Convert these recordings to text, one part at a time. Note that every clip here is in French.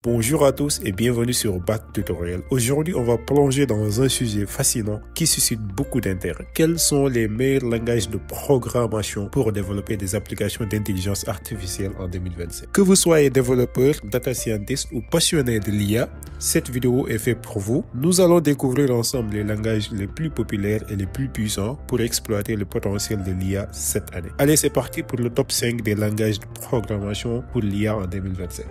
Bonjour à tous et bienvenue sur Bac Tutoriel. Aujourd'hui, on va plonger dans un sujet fascinant qui suscite beaucoup d'intérêt. Quels sont les meilleurs langages de programmation pour développer des applications d'intelligence artificielle en 2025? Que vous soyez développeur, data scientist ou passionné de l'IA, cette vidéo est faite pour vous. Nous allons découvrir ensemble les langages les plus populaires et les plus puissants pour exploiter le potentiel de l'IA cette année. Allez, c'est parti pour le top 5 des langages de programmation pour l'IA en 2025.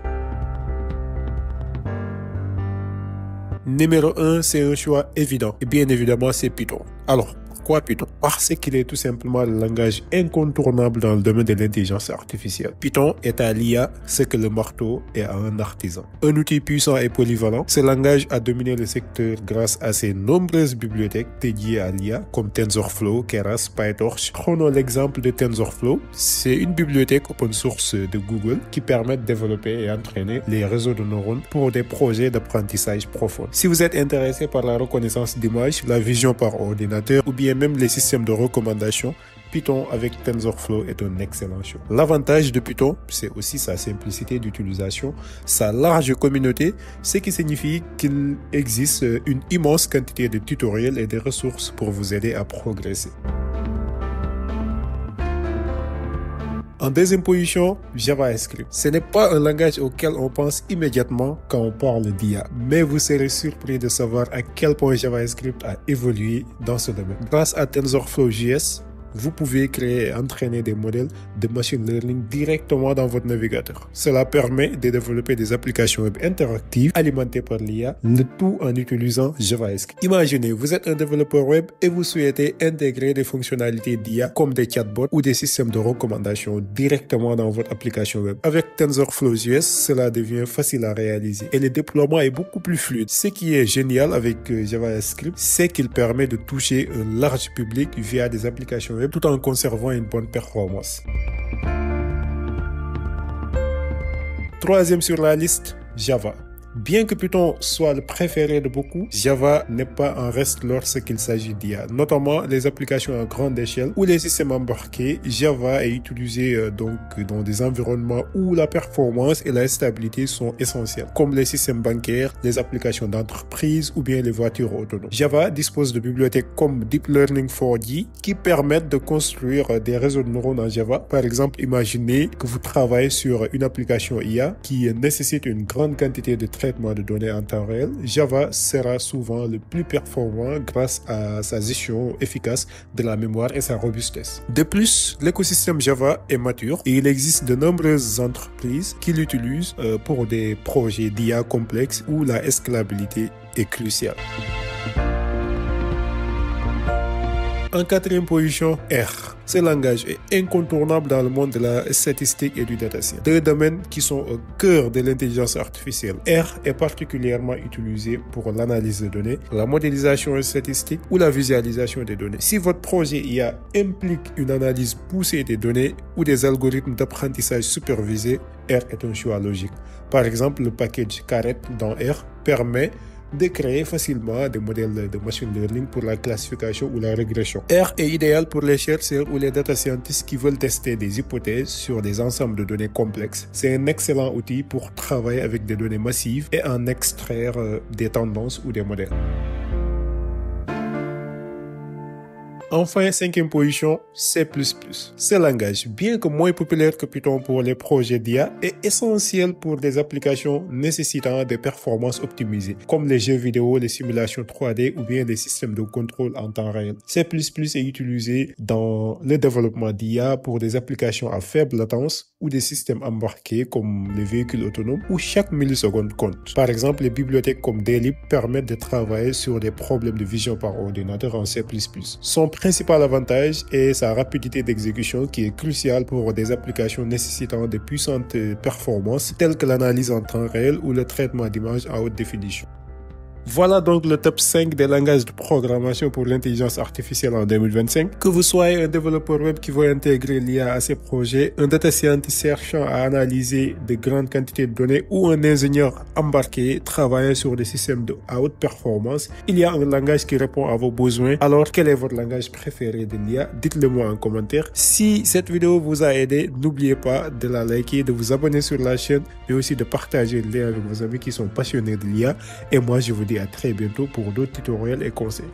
Numéro 1, c'est un choix évident. Et bien évidemment, c'est Python. Alors, pourquoi Python? Parce qu'il est tout simplement le langage incontournable dans le domaine de l'intelligence artificielle. Python est à l'IA ce que le marteau est à un artisan. Un outil puissant et polyvalent, ce langage a dominé le secteur grâce à ses nombreuses bibliothèques dédiées à l'IA comme TensorFlow, Keras, PyTorch. Prenons l'exemple de TensorFlow. C'est une bibliothèque open source de Google qui permet de développer et entraîner les réseaux de neurones pour des projets d'apprentissage profond. Si vous êtes intéressé par la reconnaissance d'images, la vision par ordinateur ou bien même les systèmes de recommandation, Python avec TensorFlow est un excellent choix. L'avantage de Python, c'est aussi sa simplicité d'utilisation, sa large communauté, ce qui signifie qu'il existe une immense quantité de tutoriels et de ressources pour vous aider à progresser. En deuxième position, JavaScript. Ce n'est pas un langage auquel on pense immédiatement quand on parle d'IA, mais vous serez surpris de savoir à quel point JavaScript a évolué dans ce domaine. Grâce à TensorFlow.js, vous pouvez créer et entraîner des modèles de machine learning directement dans votre navigateur. Cela permet de développer des applications web interactives alimentées par l'IA, le tout en utilisant JavaScript. Imaginez, vous êtes un développeur web et vous souhaitez intégrer des fonctionnalités d'IA comme des chatbots ou des systèmes de recommandation directement dans votre application web. Avec TensorFlow.js, cela devient facile à réaliser et le déploiement est beaucoup plus fluide. Ce qui est génial avec JavaScript, c'est qu'il permet de toucher un large public via des applications web tout en conservant une bonne performance. Troisième sur la liste, Java. Bien que Python soit le préféré de beaucoup, Java n'est pas en reste lorsqu'il s'agit d'IA, notamment les applications à grande échelle ou les systèmes embarqués. Java est utilisé donc dans des environnements où la performance et la stabilité sont essentielles, comme les systèmes bancaires, les applications d'entreprise ou bien les voitures autonomes. Java dispose de bibliothèques comme Deep Learning 4G qui permettent de construire des réseaux de neurones en Java. Par exemple, imaginez que vous travaillez sur une application IA qui nécessite une grande quantité de traitement de données en temps réel. Java sera souvent le plus performant grâce à sa gestion efficace de la mémoire et sa robustesse. De plus, l'écosystème Java est mature et il existe de nombreuses entreprises qui l'utilisent pour des projets d'IA complexes où la scalabilité est cruciale. En quatrième position, R. Ce langage est incontournable dans le monde de la statistique et du data science, deux domaines qui sont au cœur de l'intelligence artificielle. R est particulièrement utilisé pour l'analyse de données, la modélisation statistique ou la visualisation des données. Si votre projet IA implique une analyse poussée des données ou des algorithmes d'apprentissage supervisés, R est un choix logique. Par exemple, le package Caret dans R permet de créer facilement des modèles de machine learning pour la classification ou la régression. R est idéal pour les chercheurs ou les data scientists qui veulent tester des hypothèses sur des ensembles de données complexes. C'est un excellent outil pour travailler avec des données massives et en extraire des tendances ou des modèles. Enfin, cinquième position, C++. Ce langage, bien que moins populaire que Python pour les projets d'IA, est essentiel pour des applications nécessitant des performances optimisées, comme les jeux vidéo, les simulations 3D ou bien des systèmes de contrôle en temps réel. C++ est utilisé dans le développement d'IA pour des applications à faible latence ou des systèmes embarqués comme les véhicules autonomes où chaque milliseconde compte. Par exemple, les bibliothèques comme Dalib permettent de travailler sur des problèmes de vision par ordinateur en C++. Son principal avantage est sa rapidité d'exécution qui est cruciale pour des applications nécessitant de puissantes performances telles que l'analyse en temps réel ou le traitement d'images à haute définition. Voilà donc le top 5 des langages de programmation pour l'intelligence artificielle en 2025. Que vous soyez un développeur web qui veut intégrer l'IA à ses projets, un data scientist cherchant à analyser de grandes quantités de données ou un ingénieur embarqué travaillant sur des systèmes à haute performance, il y a un langage qui répond à vos besoins. Alors, quel est votre langage préféré de l'IA? Dites-le moi en commentaire. Si cette vidéo vous a aidé, n'oubliez pas de la liker, de vous abonner sur la chaîne, mais aussi de partager le lien avec vos amis qui sont passionnés de l'IA. Et moi, je vous dis à très bientôt pour d'autres tutoriels et conseils.